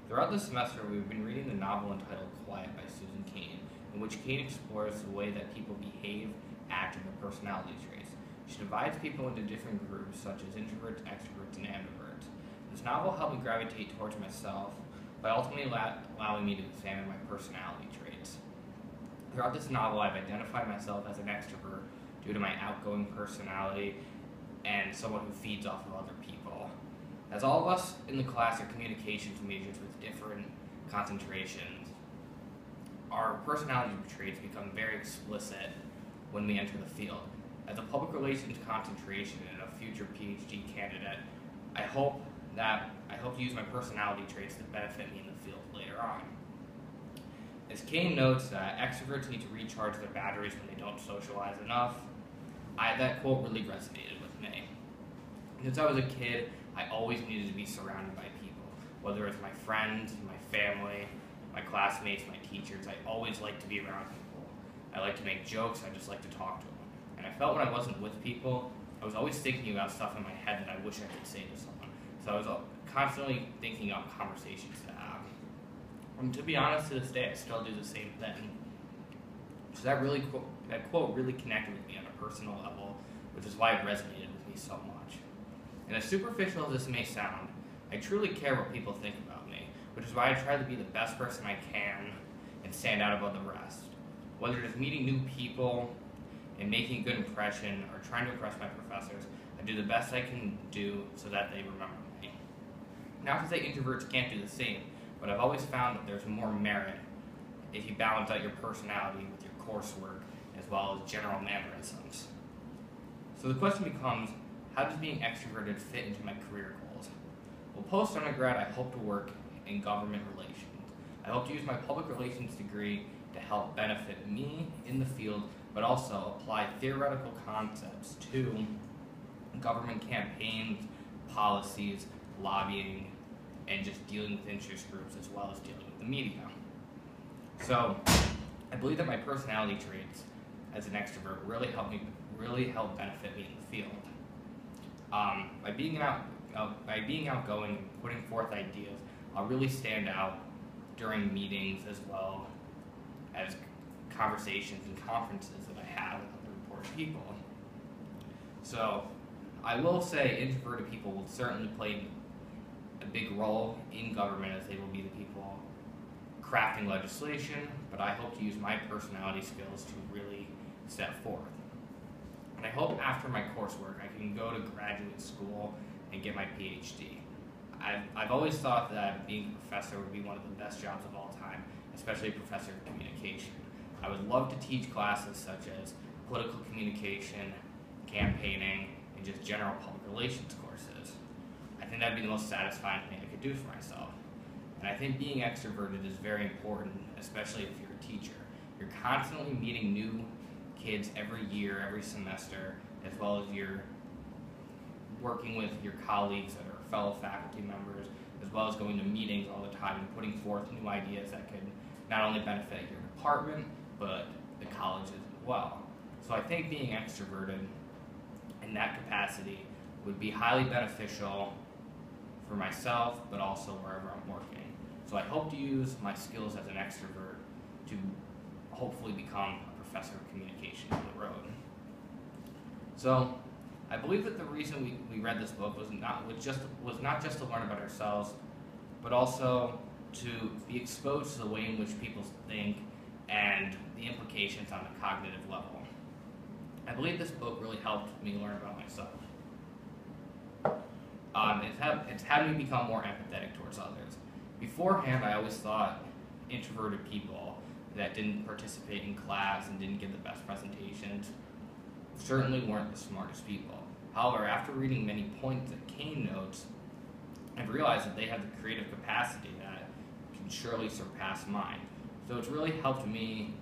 Throughout the semester, we've been reading the novel entitled Quiet by Susan Cain, in which Cain explores the way that people behave, act, and their personality traits. She divides people into different groups, such as introverts, extroverts, and ambiverts. This novel helped me gravitate towards myself by ultimately allowing me to examine my personality traits. Throughout this novel, I've identified myself as an extrovert due to my outgoing personality and someone who feeds off of other people. As all of us in the class are communications majors with different concentrations, our personality traits become very explicit when we enter the field. As a public relations concentration and a future PhD candidate, I hope to use my personality traits to benefit me in the field later on. As Cain notes that extroverts need to recharge their batteries when they don't socialize enough, that quote really resonated with me. Since I was a kid, I always needed to be surrounded by people, whether it's my friends, my family, my classmates, my teachers. I always liked to be around people. I like to make jokes, I just like to talk to them. And I felt when I wasn't with people, I was always thinking about stuff in my head that I wish I could say to someone. So I was constantly thinking up conversations to have. And to be honest, to this day, I still do the same thing. So that quote really connected with me on a personal level, which is why it resonated with me so much. And as superficial as this may sound, I truly care what people think about me, which is why I try to be the best person I can and stand out above the rest. Whether it is meeting new people and making a good impression or trying to impress my professors, I do the best I can do so that they remember me. Not to say introverts can't do the same, but I've always found that there's more merit if you balance out your personality with your coursework as well as general mannerisms. So the question becomes, how does being extroverted fit into my career goals? Well, post-undergrad, I hope to work in government relations. I hope to use my public relations degree to help benefit me in the field, but also apply theoretical concepts to government campaigns, policies, lobbying, and just dealing with interest groups as well as dealing with the media. So I believe that my personality traits as an extrovert really help benefit me in the field. By being outgoing and putting forth ideas, I'll really stand out during meetings as well as conversations and conferences that I have with other important people. So I will say introverted people will certainly play a big role in government, as they will be the people crafting legislation, but I hope to use my personality skills to really step forth. And I hope after my coursework I can go to graduate school and get my PhD. I've always thought that being a professor would be one of the best jobs of all time, especially a professor of communication. I would love to teach classes such as political communication, campaigning, and just general public relations courses. I think that'd be the most satisfying thing I could do for myself. And I think being extroverted is very important, especially if you're a teacher. You're constantly meeting new kids every year, every semester, as well as you're working with your colleagues that are fellow faculty members, as well as going to meetings all the time and putting forth new ideas that could not only benefit your department, but the colleges as well. So I think being extroverted in that capacity would be highly beneficial for myself, but also wherever I'm working. So I hope to use my skills as an extrovert to hopefully become a professor of communication on the road. So I believe that the reason we read this book was not just to learn about ourselves, but also to be exposed to the way in which people think and the implications on the cognitive level. I believe this book really helped me learn about myself. It's had me become more empathetic towards others. Beforehand, I always thought introverted people that didn't participate in class and didn't give the best presentations certainly weren't the smartest people. However, after reading many points that Cain notes, I've realized that they have the creative capacity that can surely surpass mine. So it's really helped me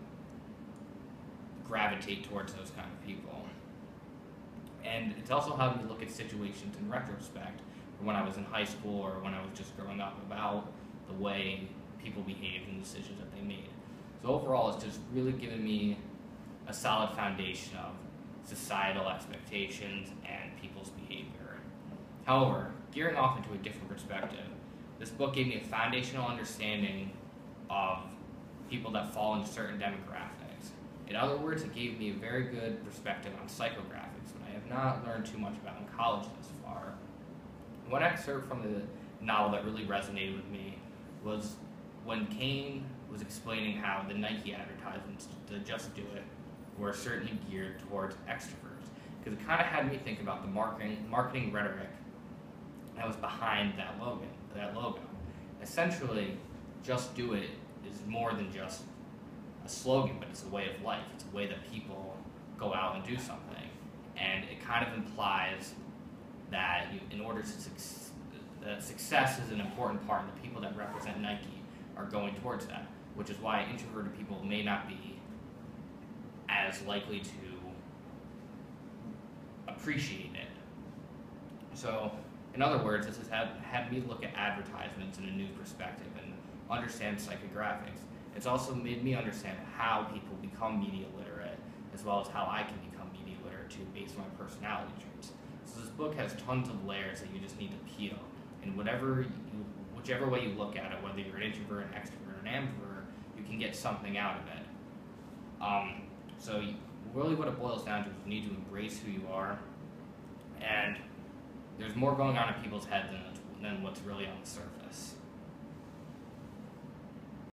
gravitate towards those kind of people. And it's also helped me look at situations in retrospect, when I was in high school or when I was just growing up, about the way people behaved and decisions that they made. So overall, it's just really given me a solid foundation of societal expectations and people's behavior. However, gearing off into a different perspective, This book gave me a foundational understanding of people that fall into certain demographics. In other words, it gave me a very good perspective on psychographics, which I have not learned too much about in college thus far. One excerpt from the novel that really resonated with me was when Cain was explaining how the Nike advertisements to Just Do It were certainly geared towards extroverts, because it kind of had me think about the marketing rhetoric that was behind that logo. Essentially, Just Do It is more than just a slogan, but it's a way of life. It's a way that people go out and do something, and it kind of implies that in order to that success is an important part, and the people that represent Nike are going towards that, which is why introverted people may not be as likely to appreciate it. So, in other words, this has had me look at advertisements in a new perspective and understand psychographics. It's also made me understand how people become media literate, as well as how I can become media literate too, based on my personality traits. So this book has tons of layers that you just need to peel, and whichever way you look at it, whether you're an introvert, an extrovert, or an ambivert, you can get something out of it. So really what it boils down to is you need to embrace who you are, and there's more going on in people's heads than what's really on the surface.